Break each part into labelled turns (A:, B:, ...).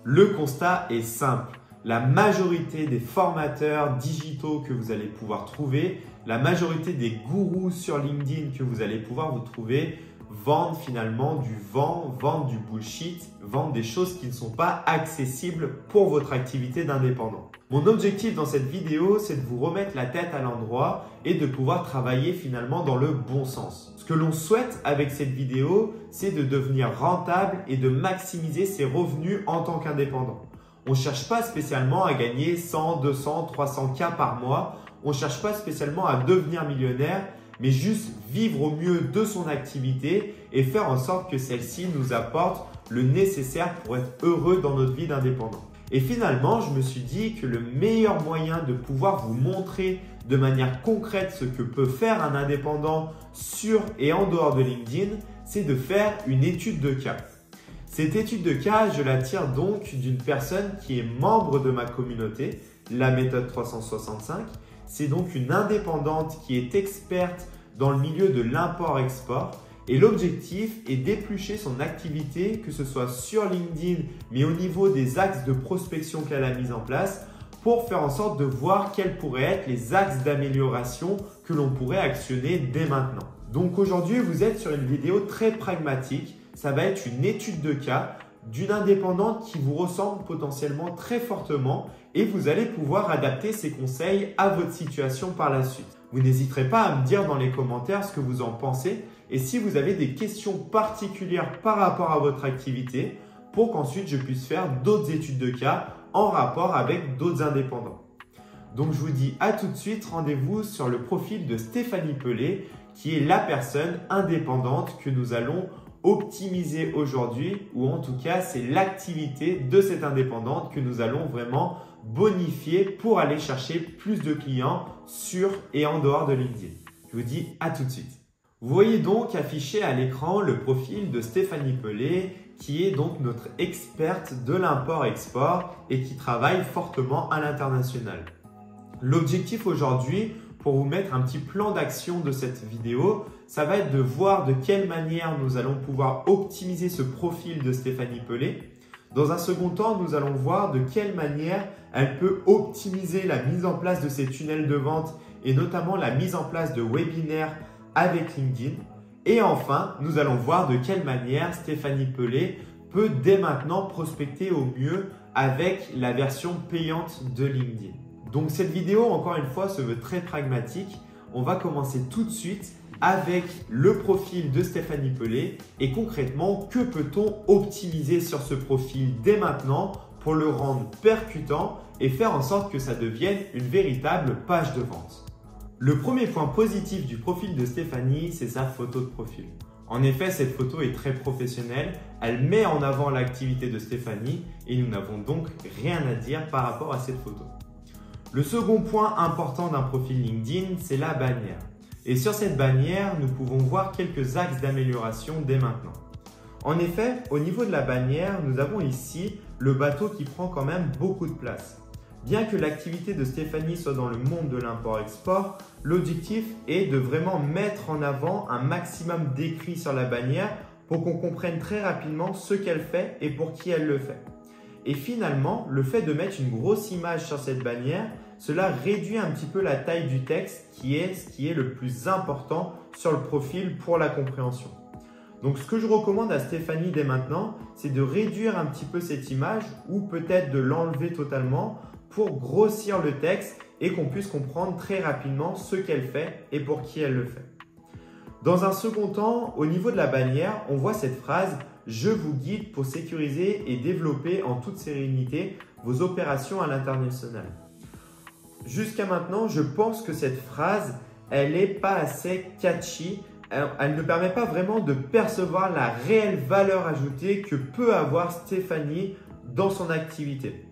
A: Le constat est simple. La majorité des formateurs digitaux que vous allez pouvoir trouver, la majorité des gourous sur LinkedIn que vous allez pouvoir vous trouver vendent finalement du vent, vendent du bullshit, vendent des choses qui ne sont pas accessibles pour votre activité d'indépendant. Mon objectif dans cette vidéo, c'est de vous remettre la tête à l'endroit et de pouvoir travailler finalement dans le bon sens. Ce que l'on souhaite avec cette vidéo, c'est de devenir rentable et de maximiser ses revenus en tant qu'indépendant. On ne cherche pas spécialement à gagner 100, 200, 300 K par mois. On ne cherche pas spécialement à devenir millionnaire, mais juste vivre au mieux de son activité et faire en sorte que celle-ci nous apporte le nécessaire pour être heureux dans notre vie d'indépendant. Et finalement, je me suis dit que le meilleur moyen de pouvoir vous montrer de manière concrète ce que peut faire un indépendant sur et en dehors de LinkedIn, c'est de faire une étude de cas. Cette étude de cas, je la tire donc d'une personne qui est membre de ma communauté, la méthode 365. C'est donc une indépendante qui est experte dans le milieu de l'import-export et l'objectif est d'éplucher son activité, que ce soit sur LinkedIn, mais au niveau des axes de prospection qu'elle a mis en place pour faire en sorte de voir quels pourraient être les axes d'amélioration que l'on pourrait actionner dès maintenant. Donc aujourd'hui, vous êtes sur une vidéo très pragmatique. Ça va être une étude de cas d'une indépendante qui vous ressemble potentiellement très fortement et vous allez pouvoir adapter ces conseils à votre situation par la suite. Vous n'hésiterez pas à me dire dans les commentaires ce que vous en pensez et si vous avez des questions particulières par rapport à votre activité pour qu'ensuite je puisse faire d'autres études de cas en rapport avec d'autres indépendants. Donc je vous dis à tout de suite, rendez-vous sur le profil de Stéphanie Pellet qui est la personne indépendante que nous allons optimiser aujourd'hui, ou en tout cas c'est l'activité de cette indépendante que nous allons vraiment bonifier pour aller chercher plus de clients sur et en dehors de LinkedIn. Je vous dis à tout de suite. Vous voyez donc affiché à l'écran le profil de Stéphanie Pellet qui est donc notre experte de l'import-export et qui travaille fortement à l'international. L'objectif aujourd'hui, pour vous mettre un petit plan d'action de cette vidéo, ça va être de voir de quelle manière nous allons pouvoir optimiser ce profil de Stéphanie Pellet. Dans un second temps, nous allons voir de quelle manière elle peut optimiser la mise en place de ses tunnels de vente et notamment la mise en place de webinaires avec LinkedIn. Et enfin, nous allons voir de quelle manière Stéphanie Pellet peut dès maintenant prospecter au mieux avec la version payante de LinkedIn. Donc cette vidéo, encore une fois, se veut très pragmatique. On va commencer tout de suite avec le profil de Stéphanie Pellet et concrètement, que peut-on optimiser sur ce profil dès maintenant pour le rendre percutant et faire en sorte que ça devienne une véritable page de vente. Le premier point positif du profil de Stéphanie, c'est sa photo de profil. En effet, cette photo est très professionnelle, elle met en avant l'activité de Stéphanie et nous n'avons donc rien à dire par rapport à cette photo. Le second point important d'un profil LinkedIn, c'est la bannière. Et sur cette bannière, nous pouvons voir quelques axes d'amélioration dès maintenant. En effet, au niveau de la bannière, nous avons ici le bateau qui prend quand même beaucoup de place. Bien que l'activité de Stéphanie soit dans le monde de l'import-export, l'objectif est de vraiment mettre en avant un maximum d'écrits sur la bannière pour qu'on comprenne très rapidement ce qu'elle fait et pour qui elle le fait. Et finalement, le fait de mettre une grosse image sur cette bannière, cela réduit un petit peu la taille du texte qui est ce qui est le plus important sur le profil pour la compréhension. Donc ce que je recommande à Stéphanie dès maintenant, c'est de réduire un petit peu cette image ou peut-être de l'enlever totalement pour grossir le texte et qu'on puisse comprendre très rapidement ce qu'elle fait et pour qui elle le fait. Dans un second temps, au niveau de la bannière, on voit cette phrase « Je vous guide pour sécuriser et développer en toute sérénité vos opérations à l'international ». Jusqu'à maintenant, je pense que cette phrase, elle n'est pas assez catchy. Elle ne permet pas vraiment de percevoir la réelle valeur ajoutée que peut avoir Stéphanie dans son activité.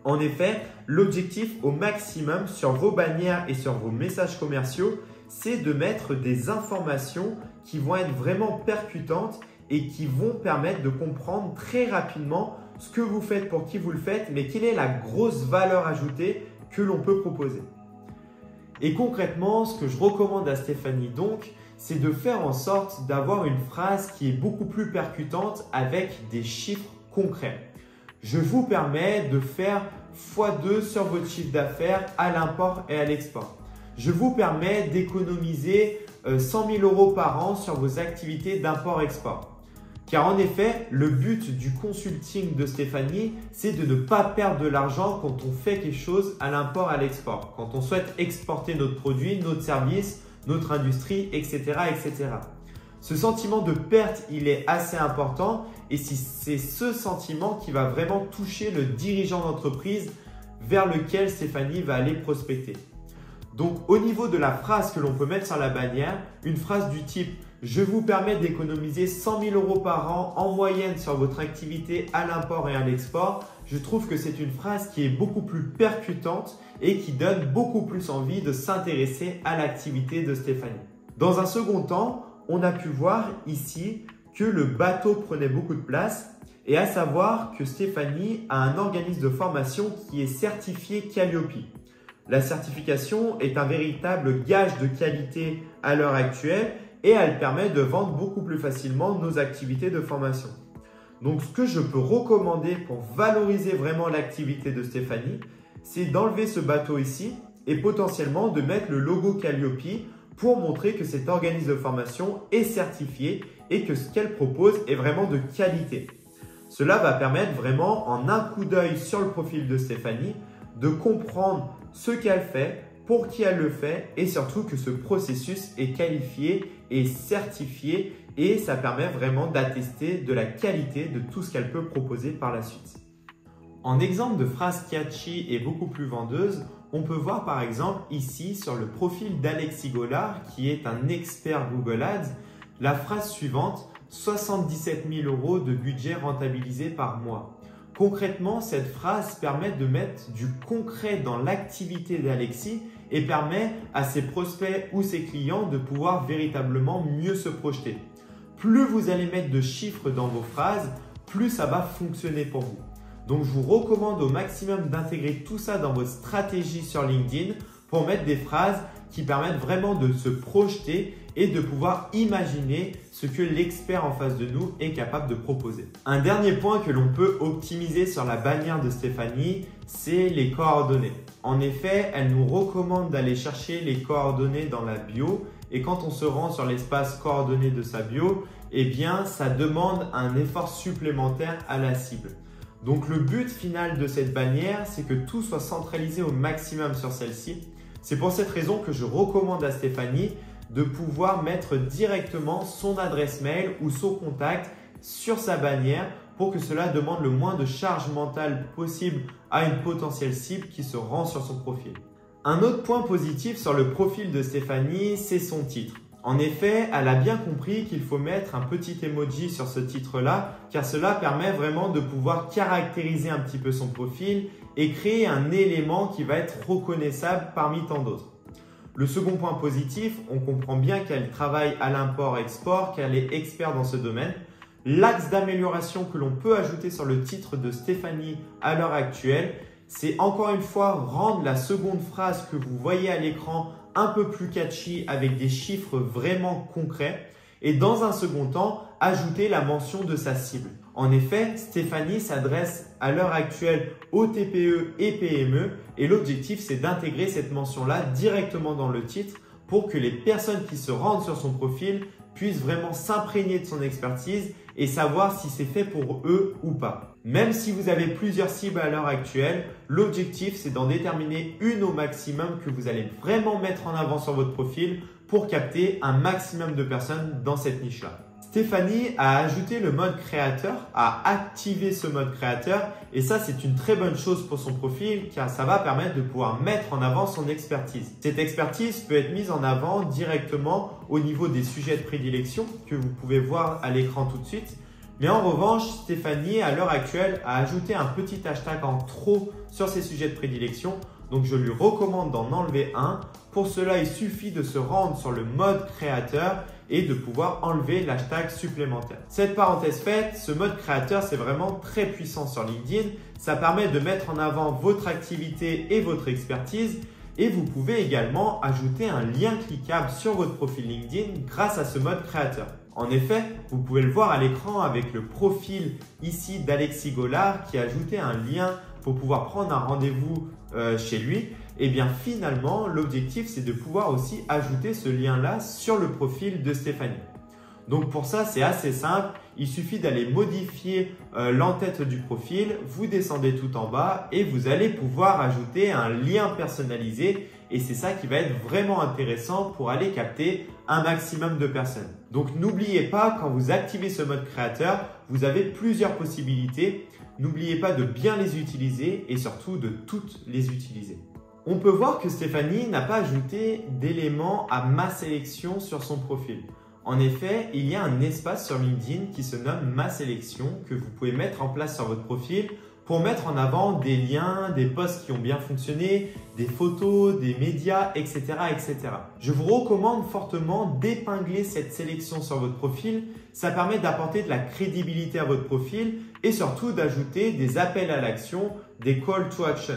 A: En effet, l'objectif au maximum sur vos bannières et sur vos messages commerciaux, c'est de mettre des informations qui vont être vraiment percutantes et qui vont permettre de comprendre très rapidement ce que vous faites, pour qui vous le faites, mais quelle est la grosse valeur ajoutée que l'on peut proposer. Et concrètement, ce que je recommande à Stéphanie donc, c'est de faire en sorte d'avoir une phrase qui est beaucoup plus percutante avec des chiffres concrets. Je vous permets de faire x2 sur votre chiffre d'affaires à l'import et à l'export. Je vous permets d'économiser 100 000 € par an sur vos activités d'import-export. Car en effet, le but du consulting de Stéphanie, c'est de ne pas perdre de l'argent quand on fait quelque chose à l'import, à l'export. Quand on souhaite exporter notre produit, notre service, notre industrie, etc., etc. Ce sentiment de perte, il est assez important et c'est ce sentiment qui va vraiment toucher le dirigeant d'entreprise vers lequel Stéphanie va aller prospecter. Donc, au niveau de la phrase que l'on peut mettre sur la bannière, une phrase du type « Je vous permets d'économiser 100 000 € par an en moyenne sur votre activité à l'import et à l'export », je trouve que c'est une phrase qui est beaucoup plus percutante et qui donne beaucoup plus envie de s'intéresser à l'activité de Stéphanie. Dans un second temps, on a pu voir ici que le bateau prenait beaucoup de place et à savoir que Stéphanie a un organisme de formation qui est certifié Calliope. La certification est un véritable gage de qualité à l'heure actuelle et elle permet de vendre beaucoup plus facilement nos activités de formation. Donc, ce que je peux recommander pour valoriser vraiment l'activité de Stéphanie, c'est d'enlever ce bateau ici et potentiellement de mettre le logo Calliope pour montrer que cet organisme de formation est certifié et que ce qu'elle propose est vraiment de qualité. Cela va permettre vraiment, en un coup d'œil sur le profil de Stéphanie, de comprendre ce qu'elle fait, pour qui elle le fait et surtout que ce processus est qualifié et certifié et ça permet vraiment d'attester de la qualité de tout ce qu'elle peut proposer par la suite. En exemple de phrase catchy et beaucoup plus vendeuse, on peut voir par exemple ici sur le profil d'Alexis Gollard qui est un expert Google Ads, la phrase suivante « 77 000 € de budget rentabilisé par mois ». Concrètement, cette phrase permet de mettre du concret dans l'activité d'Alexis et permet à ses prospects ou ses clients de pouvoir véritablement mieux se projeter. Plus vous allez mettre de chiffres dans vos phrases, plus ça va fonctionner pour vous. Donc, je vous recommande au maximum d'intégrer tout ça dans votre stratégie sur LinkedIn pour mettre des phrases qui permettent vraiment de se projeter et de pouvoir imaginer ce que l'expert en face de nous est capable de proposer. Un dernier point que l'on peut optimiser sur la bannière de Stéphanie, c'est les coordonnées. En effet, elle nous recommande d'aller chercher les coordonnées dans la bio et quand on se rend sur l'espace coordonnées de sa bio, eh bien, ça demande un effort supplémentaire à la cible. Donc, le but final de cette bannière, c'est que tout soit centralisé au maximum sur celle-ci. C'est pour cette raison que je recommande à Stéphanie de pouvoir mettre directement son adresse mail ou son contact sur sa bannière pour que cela demande le moins de charge mentale possible à une potentielle cible qui se rend sur son profil. Un autre point positif sur le profil de Stéphanie, c'est son titre. En effet, elle a bien compris qu'il faut mettre un petit emoji sur ce titre-là car cela permet vraiment de pouvoir caractériser un petit peu son profil et créer un élément qui va être reconnaissable parmi tant d'autres. Le second point positif, on comprend bien qu'elle travaille à l'import-export, qu'elle est experte dans ce domaine. L'axe d'amélioration que l'on peut ajouter sur le titre de Stéphanie à l'heure actuelle, c'est encore une fois rendre la seconde phrase que vous voyez à l'écran un peu plus catchy avec des chiffres vraiment concrets et dans un second temps, ajouter la mention de sa cible. En effet, Stéphanie s'adresse à l'heure actuelle aux TPE et PME et l'objectif c'est d'intégrer cette mention-là directement dans le titre pour que les personnes qui se rendent sur son profil puissent vraiment s'imprégner de son expertise et savoir si c'est fait pour eux ou pas. Même si vous avez plusieurs cibles à l'heure actuelle, l'objectif c'est d'en déterminer une au maximum que vous allez vraiment mettre en avant sur votre profil pour capter un maximum de personnes dans cette niche-là. Stéphanie a ajouté le mode créateur, a activé ce mode créateur et ça c'est une très bonne chose pour son profil car ça va permettre de pouvoir mettre en avant son expertise. Cette expertise peut être mise en avant directement au niveau des sujets de prédilection que vous pouvez voir à l'écran tout de suite. Mais en revanche, Stéphanie à l'heure actuelle a ajouté un petit hashtag en trop sur ses sujets de prédilection. Donc je lui recommande d'en enlever un. Pour cela, il suffit de se rendre sur le mode créateur et de pouvoir enlever l'hashtag supplémentaire. Cette parenthèse faite, ce mode créateur, c'est vraiment très puissant sur LinkedIn. Ça permet de mettre en avant votre activité et votre expertise et vous pouvez également ajouter un lien cliquable sur votre profil LinkedIn grâce à ce mode créateur. En effet, vous pouvez le voir à l'écran avec le profil ici d'Alexis Gollard qui a ajouté un lien pour pouvoir prendre un rendez-vous chez lui. Et bien finalement, l'objectif c'est de pouvoir aussi ajouter ce lien-là sur le profil de Stéphanie. Donc pour ça, c'est assez simple. Il suffit d'aller modifier l'entête du profil. Vous descendez tout en bas et vous allez pouvoir ajouter un lien personnalisé. Et c'est ça qui va être vraiment intéressant pour aller capter un maximum de personnes. Donc n'oubliez pas, quand vous activez ce mode créateur, vous avez plusieurs possibilités. N'oubliez pas de bien les utiliser et surtout de toutes les utiliser. On peut voir que Stéphanie n'a pas ajouté d'éléments à ma sélection sur son profil. En effet, il y a un espace sur LinkedIn qui se nomme Ma sélection que vous pouvez mettre en place sur votre profil pour mettre en avant des liens, des posts qui ont bien fonctionné, des photos, des médias, etc., etc. Je vous recommande fortement d'épingler cette sélection sur votre profil. Ça permet d'apporter de la crédibilité à votre profil et surtout d'ajouter des appels à l'action, des call to action.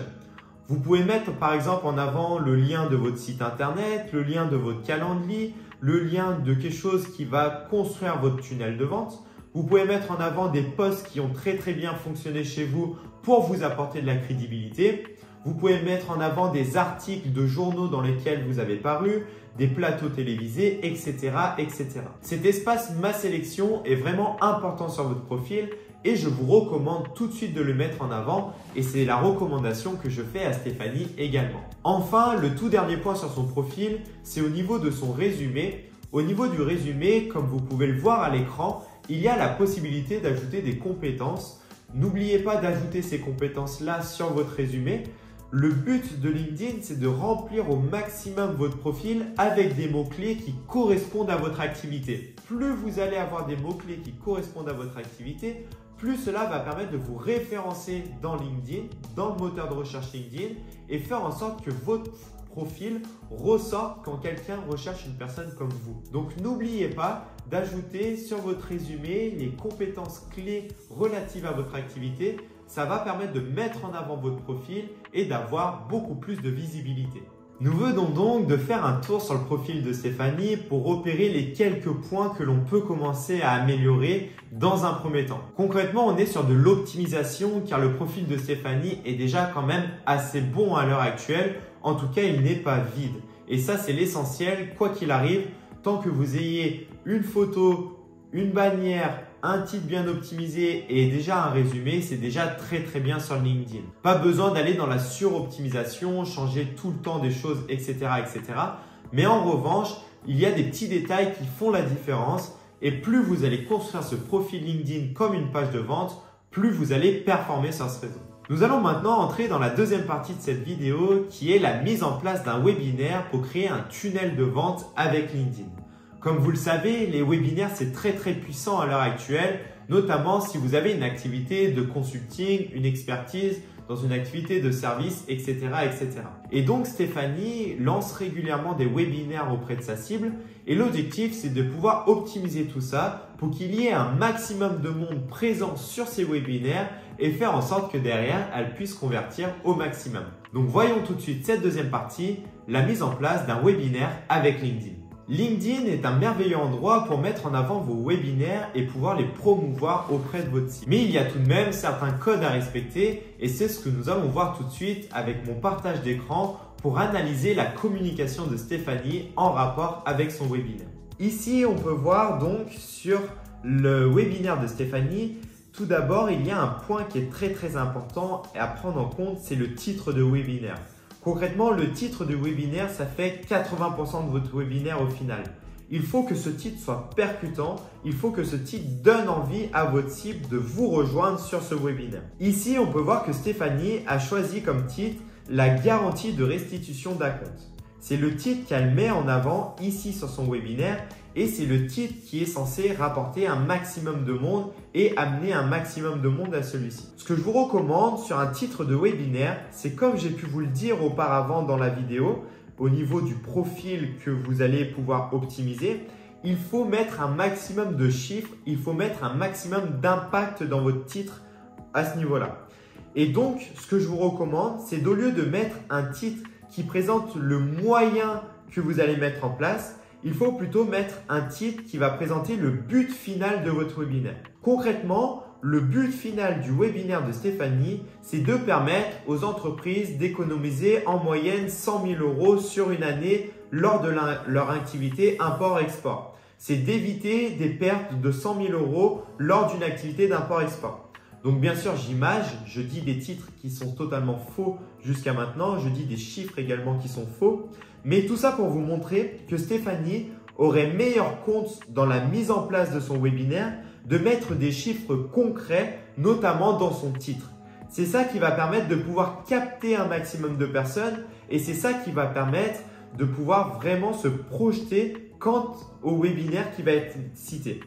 A: Vous pouvez mettre par exemple en avant le lien de votre site internet, le lien de votre calendrier, le lien de quelque chose qui va construire votre tunnel de vente. Vous pouvez mettre en avant des posts qui ont très bien fonctionné chez vous pour vous apporter de la crédibilité. Vous pouvez mettre en avant des articles de journaux dans lesquels vous avez paru, des plateaux télévisés, etc., etc. Cet espace Ma sélection est vraiment important sur votre profil et je vous recommande tout de suite de le mettre en avant et c'est la recommandation que je fais à Stéphanie également. Enfin, le tout dernier point sur son profil, c'est au niveau de son résumé. Au niveau du résumé, comme vous pouvez le voir à l'écran, il y a la possibilité d'ajouter des compétences. N'oubliez pas d'ajouter ces compétences-là sur votre résumé. Le but de LinkedIn, c'est de remplir au maximum votre profil avec des mots-clés qui correspondent à votre activité. Plus vous allez avoir des mots-clés qui correspondent à votre activité, plus cela va permettre de vous référencer dans LinkedIn, dans le moteur de recherche LinkedIn et faire en sorte que votre profil ressorte quand quelqu'un recherche une personne comme vous. Donc n'oubliez pas d'ajouter sur votre résumé les compétences clés relatives à votre activité. Ça va permettre de mettre en avant votre profil et d'avoir beaucoup plus de visibilité. Nous venons donc de faire un tour sur le profil de Stéphanie pour repérer les quelques points que l'on peut commencer à améliorer dans un premier temps. Concrètement, on est sur de l'optimisation car le profil de Stéphanie est déjà quand même assez bon à l'heure actuelle. En tout cas, il n'est pas vide. Et ça, c'est l'essentiel, quoi qu'il arrive, tant que vous ayez une photo, une bannière, un titre bien optimisé et déjà un résumé, c'est déjà très bien sur LinkedIn. Pas besoin d'aller dans la suroptimisation, changer tout le temps des choses, etc., etc. Mais en revanche, il y a des petits détails qui font la différence et plus vous allez construire ce profil LinkedIn comme une page de vente, plus vous allez performer sur ce réseau. Nous allons maintenant entrer dans la deuxième partie de cette vidéo qui est la mise en place d'un webinaire pour créer un tunnel de vente avec LinkedIn. Comme vous le savez, les webinaires, c'est très puissant à l'heure actuelle, notamment si vous avez une activité de consulting, une expertise dans une activité de service, etc., etc. Et donc, Stéphanie lance régulièrement des webinaires auprès de sa cible et l'objectif, c'est de pouvoir optimiser tout ça pour qu'il y ait un maximum de monde présent sur ces webinaires et faire en sorte que derrière, elle puisse convertir au maximum. Donc, voyons tout de suite cette deuxième partie, la mise en place d'un webinaire avec LinkedIn. LinkedIn est un merveilleux endroit pour mettre en avant vos webinaires et pouvoir les promouvoir auprès de votre site. Mais il y a tout de même certains codes à respecter et c'est ce que nous allons voir tout de suite avec mon partage d'écran pour analyser la communication de Stéphanie en rapport avec son webinaire. Ici, on peut voir donc sur le webinaire de Stéphanie, tout d'abord, il y a un point qui est très important à prendre en compte, c'est le titre de webinaire. Concrètement, le titre du webinaire, ça fait 80% de votre webinaire au final. Il faut que ce titre soit percutant, il faut que ce titre donne envie à votre cible de vous rejoindre sur ce webinaire. Ici, on peut voir que Stéphanie a choisi comme titre la garantie de restitution d'acompte. C'est le titre qu'elle met en avant ici sur son webinaire et c'est le titre qui est censé rapporter un maximum de monde et amener un maximum de monde à celui-ci. Ce que je vous recommande sur un titre de webinaire, c'est comme j'ai pu vous le dire auparavant dans la vidéo, au niveau du profil que vous allez pouvoir optimiser, il faut mettre un maximum de chiffres, il faut mettre un maximum d'impact dans votre titre à ce niveau-là. Et donc, ce que je vous recommande, c'est d'au lieu de mettre un titre qui présente le moyen que vous allez mettre en place, il faut plutôt mettre un titre qui va présenter le but final de votre webinaire. Concrètement, le but final du webinaire de Stéphanie, c'est de permettre aux entreprises d'économiser en moyenne 100 000 € sur une année lors de leur activité import-export. C'est d'éviter des pertes de 100 000 € lors d'une activité d'import-export. Donc bien sûr, je dis des titres qui sont totalement faux jusqu'à maintenant, je dis des chiffres également qui sont faux. Mais tout ça pour vous montrer que Stéphanie aurait meilleur compte dans la mise en place de son webinaire de mettre des chiffres concrets, notamment dans son titre. C'est ça qui va permettre de pouvoir capter un maximum de personnes et c'est ça qui va permettre de pouvoir vraiment se projeter quant au webinaire qui va être cité.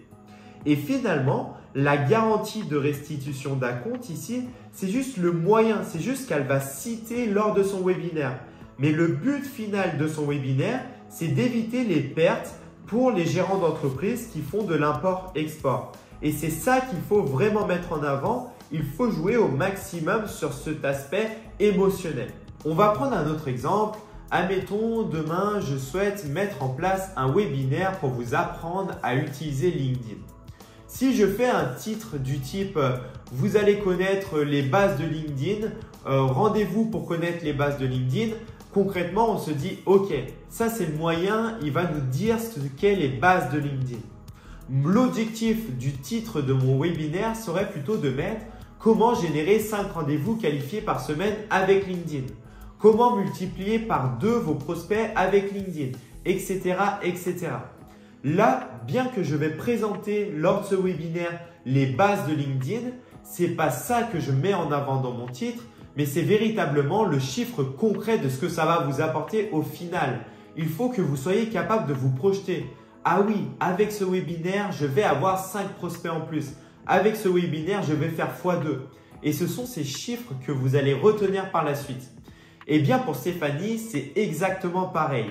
A: Et finalement, la garantie de restitution d'acompte ici, c'est juste le moyen, c'est juste qu'elle va citer lors de son webinaire. Mais le but final de son webinaire, c'est d'éviter les pertes pour les gérants d'entreprise qui font de l'import-export. Et c'est ça qu'il faut vraiment mettre en avant. Il faut jouer au maximum sur cet aspect émotionnel. On va prendre un autre exemple. Admettons, demain, je souhaite mettre en place un webinaire pour vous apprendre à utiliser LinkedIn. Si je fais un titre du type « Vous allez connaître les bases de LinkedIn, rendez-vous pour connaître les bases de LinkedIn », concrètement, on se dit « Ok, ça c'est le moyen, il va nous dire ce qu'est les bases de LinkedIn ». L'objectif du titre de mon webinaire serait plutôt de mettre « Comment générer 5 rendez-vous qualifiés par semaine avec LinkedIn ». Comment multiplier par 2 vos prospects avec LinkedIn, etc., etc. Là, bien que je vais présenter lors de ce webinaire les bases de LinkedIn, ce n'est pas ça que je mets en avant dans mon titre, mais c'est véritablement le chiffre concret de ce que ça va vous apporter au final. Il faut que vous soyez capable de vous projeter. Ah oui, avec ce webinaire, je vais avoir 5 prospects en plus. Avec ce webinaire, je vais faire x2. Et ce sont ces chiffres que vous allez retenir par la suite. Eh bien, pour Stéphanie, c'est exactement pareil.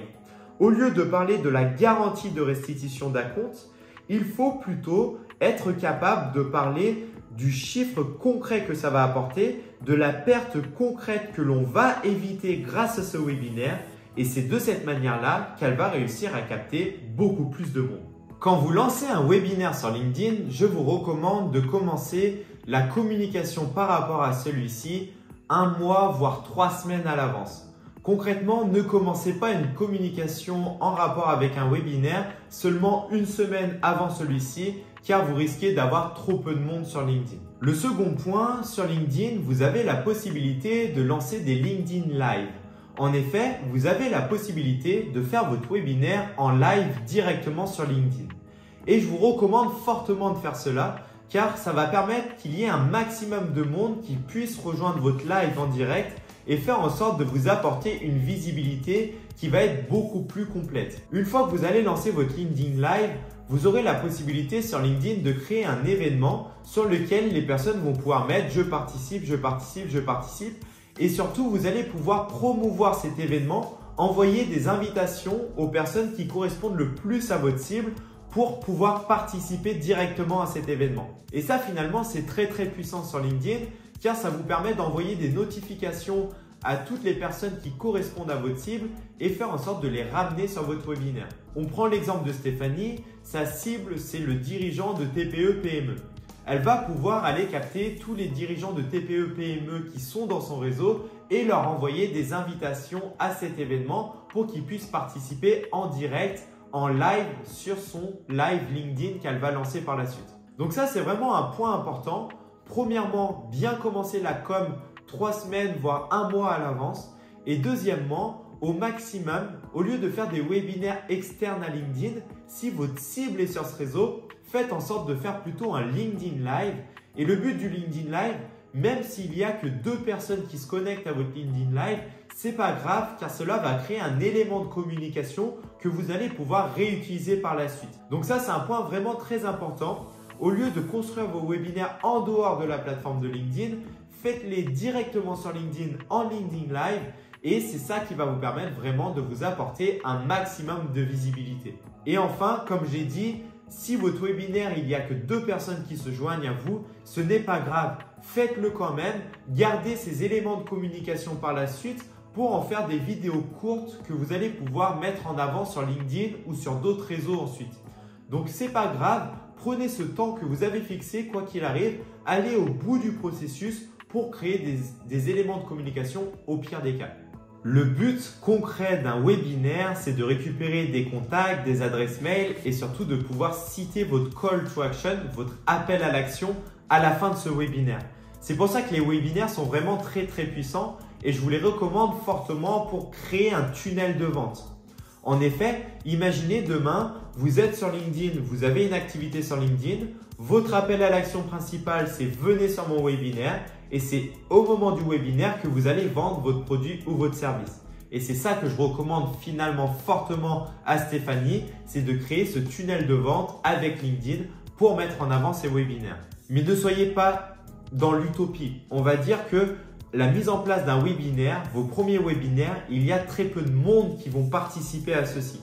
A: Au lieu de parler de la garantie de restitution d'acompte, il faut plutôt être capable de parler du chiffre concret que ça va apporter, de la perte concrète que l'on va éviter grâce à ce webinaire. Et c'est de cette manière-là qu'elle va réussir à capter beaucoup plus de monde. Quand vous lancez un webinaire sur LinkedIn, je vous recommande de commencer la communication par rapport à celui-ci 1 mois, voire 3 semaines à l'avance. Concrètement, ne commencez pas une communication en rapport avec un webinaire seulement 1 semaine avant celui-ci, car vous risquez d'avoir trop peu de monde sur LinkedIn. Le second point, sur LinkedIn, vous avez la possibilité de lancer des LinkedIn Live. En effet, vous avez la possibilité de faire votre webinaire en live directement sur LinkedIn. Et je vous recommande fortement de faire cela, car ça va permettre qu'il y ait un maximum de monde qui puisse rejoindre votre live en direct et faire en sorte de vous apporter une visibilité qui va être beaucoup plus complète. Une fois que vous allez lancer votre LinkedIn Live, vous aurez la possibilité sur LinkedIn de créer un événement sur lequel les personnes vont pouvoir mettre « je participe, je participe, je participe ». Et surtout, vous allez pouvoir promouvoir cet événement, envoyer des invitations aux personnes qui correspondent le plus à votre cible pour pouvoir participer directement à cet événement. Et ça, finalement, c'est très puissant sur LinkedIn car ça vous permet d'envoyer des notifications à toutes les personnes qui correspondent à votre cible et faire en sorte de les ramener sur votre webinaire. On prend l'exemple de Stéphanie, sa cible, c'est le dirigeant de TPE-PME. Elle va pouvoir aller capter tous les dirigeants de TPE-PME qui sont dans son réseau et leur envoyer des invitations à cet événement pour qu'ils puissent participer en direct, en live sur son live LinkedIn qu'elle va lancer par la suite. Donc ça, c'est vraiment un point important. Premièrement, bien commencer la com 3 semaines, voire 1 mois à l'avance. Et deuxièmement, au maximum, au lieu de faire des webinaires externes à LinkedIn, si votre cible est sur ce réseau, faites en sorte de faire plutôt un LinkedIn Live. Et le but du LinkedIn Live, même s'il n'y a que 2 personnes qui se connectent à votre LinkedIn Live, c'est pas grave car cela va créer un élément de communication que vous allez pouvoir réutiliser par la suite. Donc ça, c'est un point vraiment très important. Au lieu de construire vos webinaires en dehors de la plateforme de LinkedIn, faites-les directement sur LinkedIn en LinkedIn Live et c'est ça qui va vous permettre vraiment de vous apporter un maximum de visibilité. Et enfin, comme j'ai dit, si votre webinaire, il n'y a que 2 personnes qui se joignent à vous, ce n'est pas grave. Faites-le quand même. Gardez ces éléments de communication par la suite pour en faire des vidéos courtes que vous allez pouvoir mettre en avant sur LinkedIn ou sur d'autres réseaux ensuite. Donc, ce n'est pas grave, prenez ce temps que vous avez fixé, quoi qu'il arrive, allez au bout du processus pour créer des éléments de communication au pire des cas. Le but concret d'un webinaire, c'est de récupérer des contacts, des adresses mail et surtout de pouvoir citer votre call to action, votre appel à l'action à la fin de ce webinaire. C'est pour ça que les webinaires sont vraiment très puissants et je vous les recommande fortement pour créer un tunnel de vente. En effet, imaginez demain, vous êtes sur LinkedIn, vous avez une activité sur LinkedIn, votre appel à l'action principal, c'est venez sur mon webinaire et c'est au moment du webinaire que vous allez vendre votre produit ou votre service. Et c'est ça que je recommande finalement fortement à Stéphanie, c'est de créer ce tunnel de vente avec LinkedIn pour mettre en avant ces webinaires. Mais ne soyez pas dans l'utopie. On va dire que la mise en place d'un webinaire, vos premiers webinaires, il y a très peu de monde qui vont participer à ceci.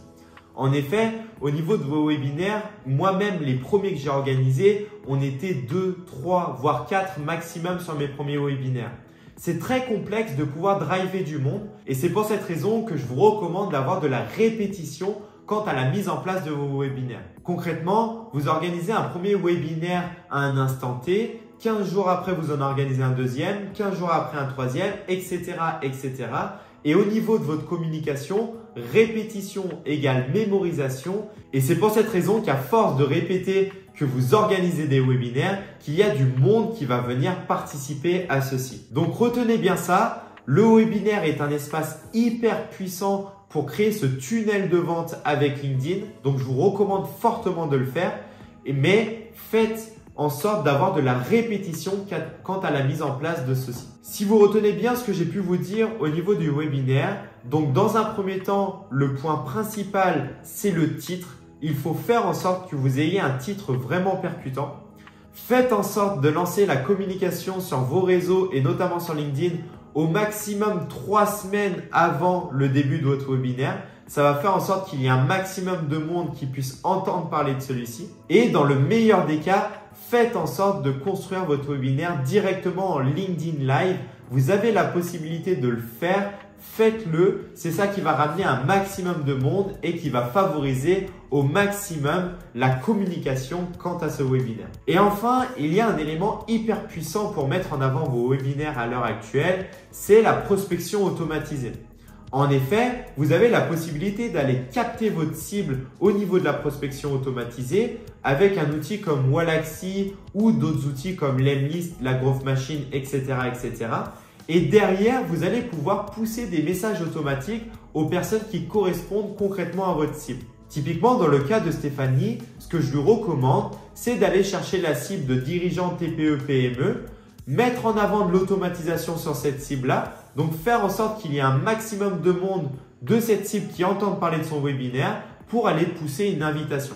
A: En effet, au niveau de vos webinaires, moi-même, les premiers que j'ai organisés, on était 2, 3, voire 4 maximum sur mes premiers webinaires. C'est très complexe de pouvoir driver du monde et c'est pour cette raison que je vous recommande d'avoir de la répétition quant à la mise en place de vos webinaires. Concrètement, vous organisez un premier webinaire à un instant T, 15 jours après, vous en organisez un deuxième, 15 jours après un troisième, etc., etc. Et au niveau de votre communication, répétition égale mémorisation. Et c'est pour cette raison qu'à force de répéter que vous organisez des webinaires, qu'il y a du monde qui va venir participer à ceci. Donc retenez bien ça, le webinaire est un espace hyper puissant pour créer ce tunnel de vente avec LinkedIn. Donc je vous recommande fortement de le faire, mais faites en sorte d'avoir de la répétition quant à la mise en place de ceci. Si vous retenez bien ce que j'ai pu vous dire au niveau du webinaire, donc dans un premier temps, le point principal, c'est le titre. Il faut faire en sorte que vous ayez un titre vraiment percutant. Faites en sorte de lancer la communication sur vos réseaux et notamment sur LinkedIn au maximum 3 semaines avant le début de votre webinaire. Ça va faire en sorte qu'il y ait un maximum de monde qui puisse entendre parler de celui-ci. Et dans le meilleur des cas, faites en sorte de construire votre webinaire directement en LinkedIn Live. Vous avez la possibilité de le faire. Faites-le. C'est ça qui va ramener un maximum de monde et qui va favoriser au maximum la communication quant à ce webinaire. Et enfin, il y a un élément hyper puissant pour mettre en avant vos webinaires à l'heure actuelle, c'est la prospection automatisée. En effet, vous avez la possibilité d'aller capter votre cible au niveau de la prospection automatisée avec un outil comme Wallaxy ou d'autres outils comme Lemlist, la Growth Machine, etc., etc. Et derrière, vous allez pouvoir pousser des messages automatiques aux personnes qui correspondent concrètement à votre cible. Typiquement, dans le cas de Stéphanie, ce que je lui recommande, c'est d'aller chercher la cible de dirigeants TPE-PME, mettre en avant de l'automatisation sur cette cible-là, donc faire en sorte qu'il y ait un maximum de monde de cette cible qui entendent parler de son webinaire pour aller pousser une invitation.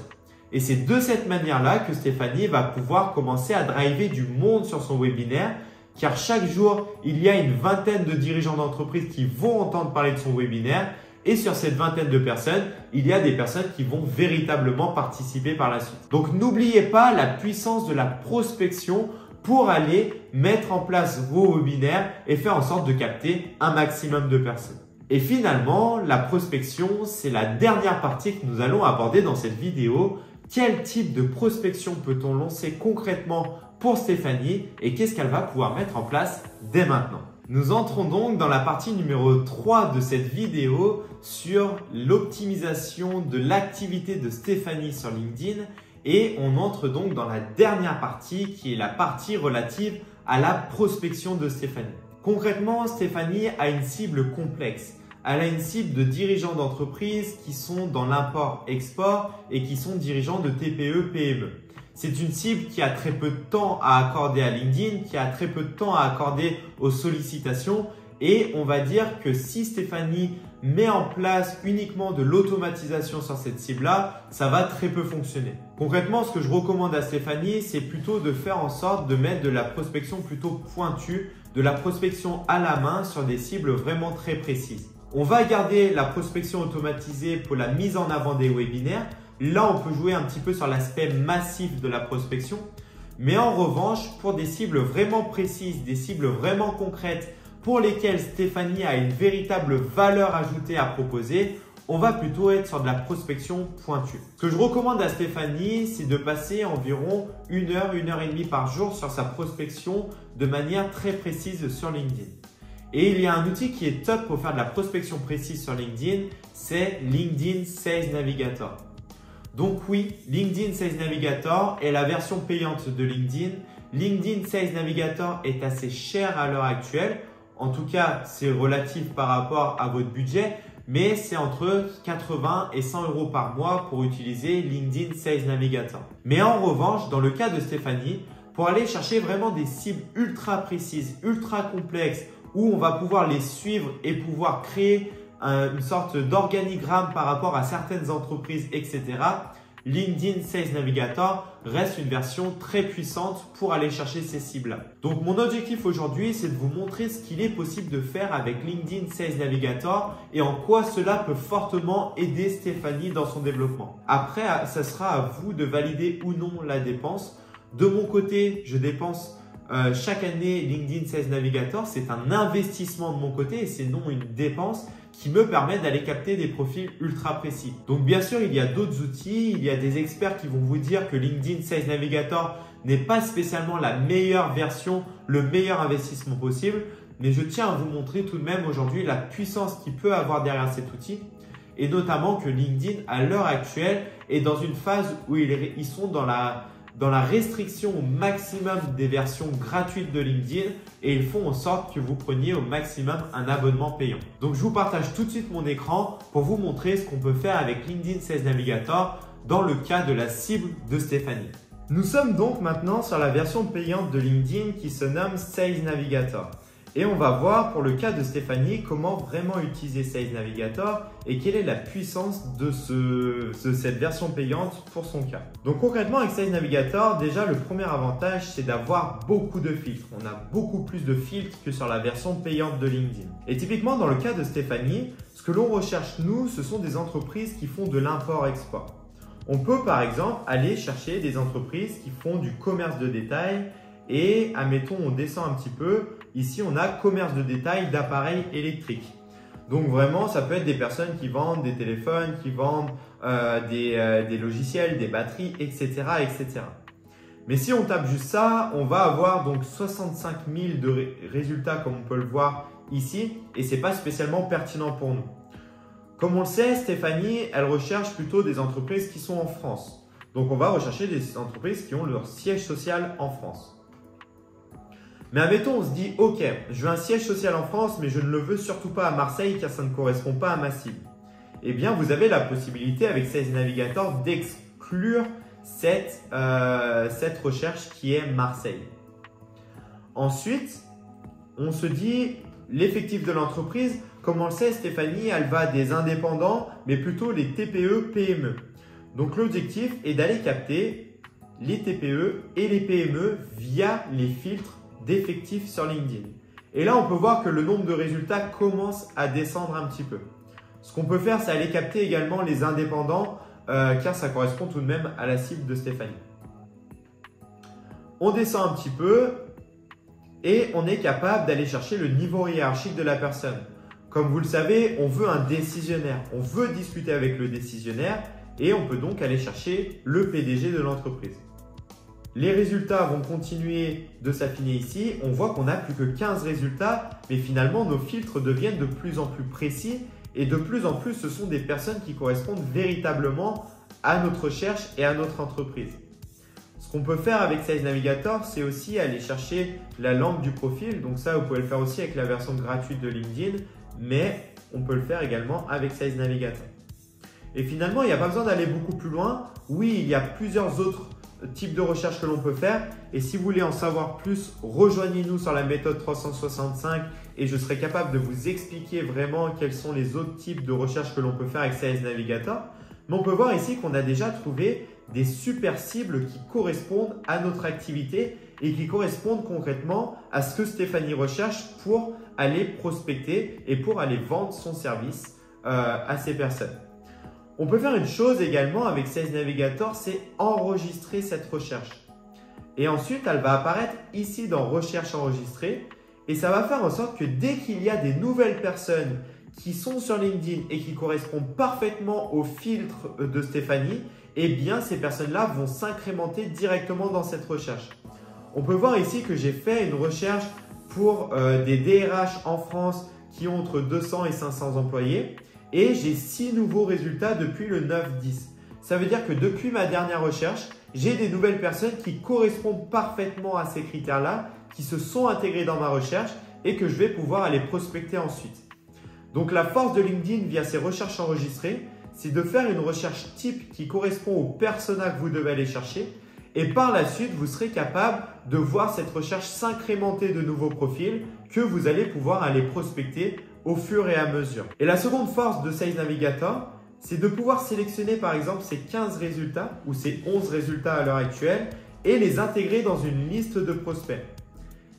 A: Et c'est de cette manière-là que Stéphanie va pouvoir commencer à driver du monde sur son webinaire, car chaque jour, il y a une vingtaine de dirigeants d'entreprise qui vont entendre parler de son webinaire. Et sur cette vingtaine de personnes, il y a des personnes qui vont véritablement participer par la suite. Donc, n'oubliez pas la puissance de la prospection pour aller mettre en place vos webinaires et faire en sorte de capter un maximum de personnes. Et finalement, la prospection, c'est la dernière partie que nous allons aborder dans cette vidéo. Quel type de prospection peut-on lancer concrètement pour Stéphanie et qu'est-ce qu'elle va pouvoir mettre en place dès maintenant? Nous entrons donc dans la partie numéro 3 de cette vidéo sur l'optimisation de l'activité de Stéphanie sur LinkedIn et on entre donc dans la dernière partie qui est la partie relative à la prospection de Stéphanie. Concrètement, Stéphanie a une cible complexe. Elle a une cible de dirigeants d'entreprise qui sont dans l'import-export et qui sont dirigeants de TPE-PME. C'est une cible qui a très peu de temps à accorder à LinkedIn, qui a très peu de temps à accorder aux sollicitations et on va dire que si Stéphanie met en place uniquement de l'automatisation sur cette cible-là, ça va très peu fonctionner. Concrètement, ce que je recommande à Stéphanie, c'est plutôt de faire en sorte de mettre de la prospection plutôt pointue, de la prospection à la main sur des cibles vraiment très précises. On va garder la prospection automatisée pour la mise en avant des webinaires. Là, on peut jouer un petit peu sur l'aspect massif de la prospection. Mais en revanche, pour des cibles vraiment précises, des cibles vraiment concrètes, pour lesquels Stéphanie a une véritable valeur ajoutée à proposer, on va plutôt être sur de la prospection pointue. Ce que je recommande à Stéphanie, c'est de passer environ 1 heure, 1 heure et demie par jour sur sa prospection de manière très précise sur LinkedIn. Et il y a un outil qui est top pour faire de la prospection précise sur LinkedIn, c'est LinkedIn Sales Navigator. Donc oui, LinkedIn Sales Navigator est la version payante de LinkedIn. LinkedIn Sales Navigator est assez cher à l'heure actuelle. En tout cas, c'est relatif par rapport à votre budget, mais c'est entre 80 et 100 € par mois pour utiliser LinkedIn Sales Navigator. Mais en revanche, dans le cas de Stéphanie, pour aller chercher vraiment des cibles ultra précises, ultra complexes, où on va pouvoir les suivre et pouvoir créer une sorte d'organigramme par rapport à certaines entreprises, etc., LinkedIn Sales Navigator reste une version très puissante pour aller chercher ces cibles-là. Donc mon objectif aujourd'hui, c'est de vous montrer ce qu'il est possible de faire avec LinkedIn Sales Navigator et en quoi cela peut fortement aider Stéphanie dans son développement. Après, ça sera à vous de valider ou non la dépense. De mon côté, je dépense chaque année LinkedIn Sales Navigator. C'est un investissement de mon côté et c'est non une dépense qui me permet d'aller capter des profils ultra précis. Donc bien sûr, il y a d'autres outils, il y a des experts qui vont vous dire que LinkedIn Sales Navigator n'est pas spécialement la meilleure version, le meilleur investissement possible, mais je tiens à vous montrer tout de même aujourd'hui la puissance qu'il peut avoir derrière cet outil et notamment que LinkedIn à l'heure actuelle est dans une phase où ils sont dans la restriction au maximum des versions gratuites de LinkedIn et ils font en sorte que vous preniez au maximum un abonnement payant. Donc, je vous partage tout de suite mon écran pour vous montrer ce qu'on peut faire avec LinkedIn Sales Navigator dans le cas de la cible de Stéphanie. Nous sommes donc maintenant sur la version payante de LinkedIn qui se nomme Sales Navigator. Et on va voir pour le cas de Stéphanie comment vraiment utiliser Sales Navigator et quelle est la puissance de cette version payante pour son cas. Donc concrètement avec Sales Navigator, déjà le premier avantage c'est d'avoir beaucoup de filtres. On a beaucoup plus de filtres que sur la version payante de LinkedIn. Et typiquement dans le cas de Stéphanie, ce que l'on recherche nous, ce sont des entreprises qui font de l'import-export. On peut par exemple aller chercher des entreprises qui font du commerce de détail et admettons on descend un petit peu. Ici, on a commerce de détail d'appareils électriques. Donc vraiment, ça peut être des personnes qui vendent des téléphones, qui vendent des logiciels, des batteries, etc., etc. Mais si on tape juste ça, on va avoir donc 65 000 de résultats comme on peut le voir ici et ce n'est pas spécialement pertinent pour nous. Comme on le sait, Stéphanie, elle recherche plutôt des entreprises qui sont en France. Donc on va rechercher des entreprises qui ont leur siège social en France. Mais admettons, on se dit, ok, je veux un siège social en France, mais je ne le veux surtout pas à Marseille car ça ne correspond pas à ma cible. Eh bien, vous avez la possibilité avec Sales Navigator d'exclure cette recherche qui est Marseille. Ensuite, on se dit, l'effectif de l'entreprise, comme on le sait, Stéphanie, elle va des indépendants, mais plutôt les TPE, PME. Donc, l'objectif est d'aller capter les TPE et les PME via les filtres d'effectifs sur LinkedIn. Et là, on peut voir que le nombre de résultats commence à descendre un petit peu. Ce qu'on peut faire, c'est aller capter également les indépendants car ça correspond tout de même à la cible de Stéphanie. On descend un petit peu et on est capable d'aller chercher le niveau hiérarchique de la personne. Comme vous le savez, on veut un décisionnaire. On veut discuter avec le décisionnaire et on peut donc aller chercher le PDG de l'entreprise. Les résultats vont continuer de s'affiner ici. On voit qu'on n'a plus que 15 résultats, mais finalement, nos filtres deviennent de plus en plus précis et de plus en plus, ce sont des personnes qui correspondent véritablement à notre recherche et à notre entreprise. Ce qu'on peut faire avec Sales Navigator, c'est aussi aller chercher la langue du profil. Donc ça, vous pouvez le faire aussi avec la version gratuite de LinkedIn, mais on peut le faire également avec Sales Navigator. Et finalement, il n'y a pas besoin d'aller beaucoup plus loin. Oui, il y a plusieurs autres types de recherche que l'on peut faire et si vous voulez en savoir plus, rejoignez-nous sur la méthode 365 et je serai capable de vous expliquer vraiment quels sont les autres types de recherche que l'on peut faire avec Sales Navigator. Mais on peut voir ici qu'on a déjà trouvé des super cibles qui correspondent à notre activité et qui correspondent concrètement à ce que Stéphanie recherche pour aller prospecter et pour aller vendre son service à ces personnes. On peut faire une chose également avec Sales Navigator, c'est enregistrer cette recherche. Et ensuite, elle va apparaître ici dans Recherche enregistrée. Et ça va faire en sorte que dès qu'il y a des nouvelles personnes qui sont sur LinkedIn et qui correspondent parfaitement au filtre de Stéphanie, eh bien ces personnes-là vont s'incrémenter directement dans cette recherche. On peut voir ici que j'ai fait une recherche pour des DRH en France qui ont entre 200 et 500 employés et j'ai 6 nouveaux résultats depuis le 9-10. Ça veut dire que depuis ma dernière recherche, j'ai des nouvelles personnes qui correspondent parfaitement à ces critères-là, qui se sont intégrées dans ma recherche et que je vais pouvoir aller prospecter ensuite. Donc la force de LinkedIn via ces recherches enregistrées, c'est de faire une recherche type qui correspond au persona que vous devez aller chercher et par la suite, vous serez capable de voir cette recherche s'incrémenter de nouveaux profils que vous allez pouvoir aller prospecter au fur et à mesure. Et la seconde force de Sales Navigator, c'est de pouvoir sélectionner par exemple ces 15 résultats ou ces 11 résultats à l'heure actuelle et les intégrer dans une liste de prospects.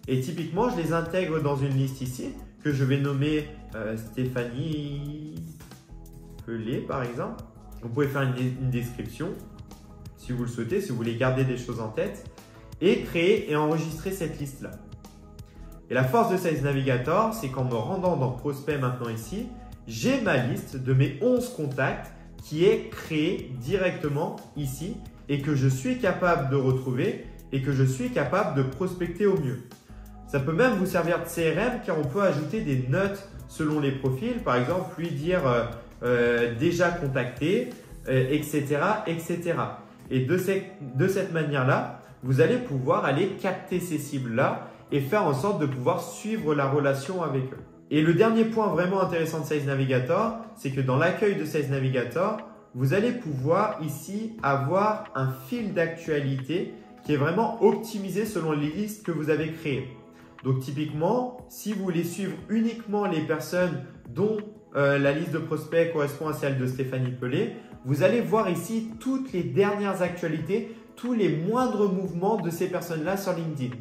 A: Et typiquement, je les intègre dans une liste ici que je vais nommer Stéphanie Pelé par exemple. Vous pouvez faire une description si vous le souhaitez, si vous voulez garder des choses en tête et créer et enregistrer cette liste-là. Et la force de Sales Navigator, c'est qu'en me rendant dans Prospect maintenant ici, j'ai ma liste de mes 11 contacts qui est créée directement ici et que je suis capable de retrouver et que je suis capable de prospecter au mieux. Ça peut même vous servir de CRM car on peut ajouter des notes selon les profils. Par exemple, lui dire déjà contacté, etc., etc. Et de cette manière-là, vous allez pouvoir aller capter ces cibles-là et faire en sorte de pouvoir suivre la relation avec eux. Et le dernier point vraiment intéressant de Sales Navigator, c'est que dans l'accueil de Sales Navigator, vous allez pouvoir ici avoir un fil d'actualité qui est vraiment optimisé selon les listes que vous avez créées. Donc typiquement, si vous voulez suivre uniquement les personnes dont la liste de prospects correspond à celle de Stéphanie Pelé, vous allez voir ici toutes les dernières actualités, tous les moindres mouvements de ces personnes-là sur LinkedIn.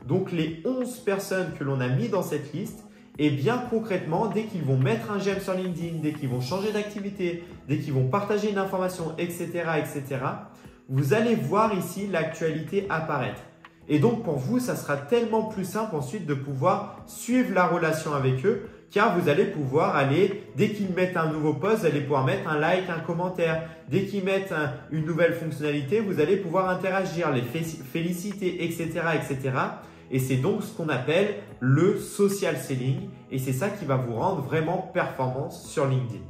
A: Donc les 11 personnes que l'on a mis dans cette liste, et bien concrètement, dès qu'ils vont mettre un j'aime sur LinkedIn, dès qu'ils vont changer d'activité, dès qu'ils vont partager une information, etc., etc., vous allez voir ici l'actualité apparaître. Et donc pour vous, ça sera tellement plus simple ensuite de pouvoir suivre la relation avec eux car vous allez pouvoir aller, dès qu'ils mettent un nouveau post, vous allez pouvoir mettre un like, un commentaire. Dès qu'ils mettent une nouvelle fonctionnalité, vous allez pouvoir interagir, les féliciter, etc., etc. Et c'est donc ce qu'on appelle le social selling et c'est ça qui va vous rendre vraiment performant sur LinkedIn.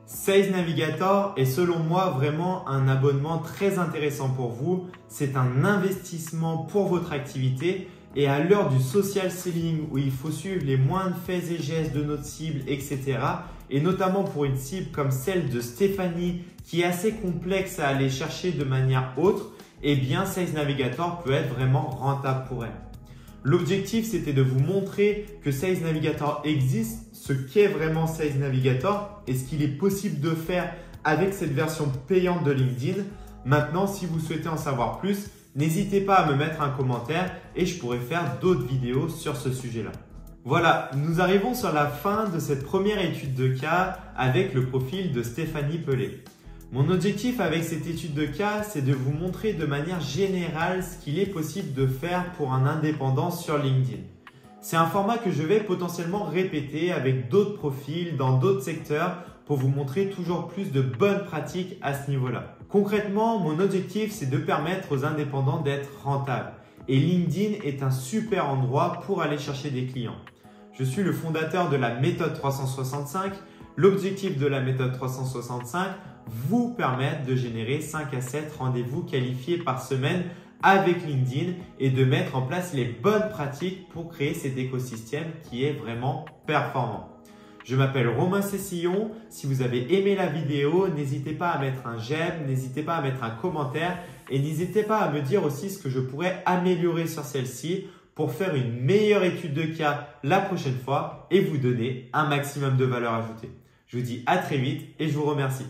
A: Sales Navigator est selon moi vraiment un abonnement très intéressant pour vous. C'est un investissement pour votre activité et à l'heure du social selling où il faut suivre les moindres faits et gestes de notre cible, etc. Et notamment pour une cible comme celle de Stéphanie qui est assez complexe à aller chercher de manière autre, eh bien Sales Navigator peut être vraiment rentable pour elle. L'objectif, c'était de vous montrer que Sales Navigator existe, ce qu'est vraiment Sales Navigator et ce qu'il est possible de faire avec cette version payante de LinkedIn. Maintenant, si vous souhaitez en savoir plus, n'hésitez pas à me mettre un commentaire et je pourrai faire d'autres vidéos sur ce sujet-là. Voilà, nous arrivons sur la fin de cette première étude de cas avec le profil de Stéphanie Pelé. Mon objectif avec cette étude de cas, c'est de vous montrer de manière générale ce qu'il est possible de faire pour un indépendant sur LinkedIn. C'est un format que je vais potentiellement répéter avec d'autres profils dans d'autres secteurs pour vous montrer toujours plus de bonnes pratiques à ce niveau-là. Concrètement, mon objectif, c'est de permettre aux indépendants d'être rentables. Et LinkedIn est un super endroit pour aller chercher des clients. Je suis le fondateur de la méthode 365. L'objectif de la méthode 365, vous permettre de générer 5 à 7 rendez-vous qualifiés par semaine avec LinkedIn et de mettre en place les bonnes pratiques pour créer cet écosystème qui est vraiment performant. Je m'appelle Romain Cessillon. Si vous avez aimé la vidéo, n'hésitez pas à mettre un j'aime, n'hésitez pas à mettre un commentaire et n'hésitez pas à me dire aussi ce que je pourrais améliorer sur celle-ci pour faire une meilleure étude de cas la prochaine fois et vous donner un maximum de valeur ajoutée. Je vous dis à très vite et je vous remercie.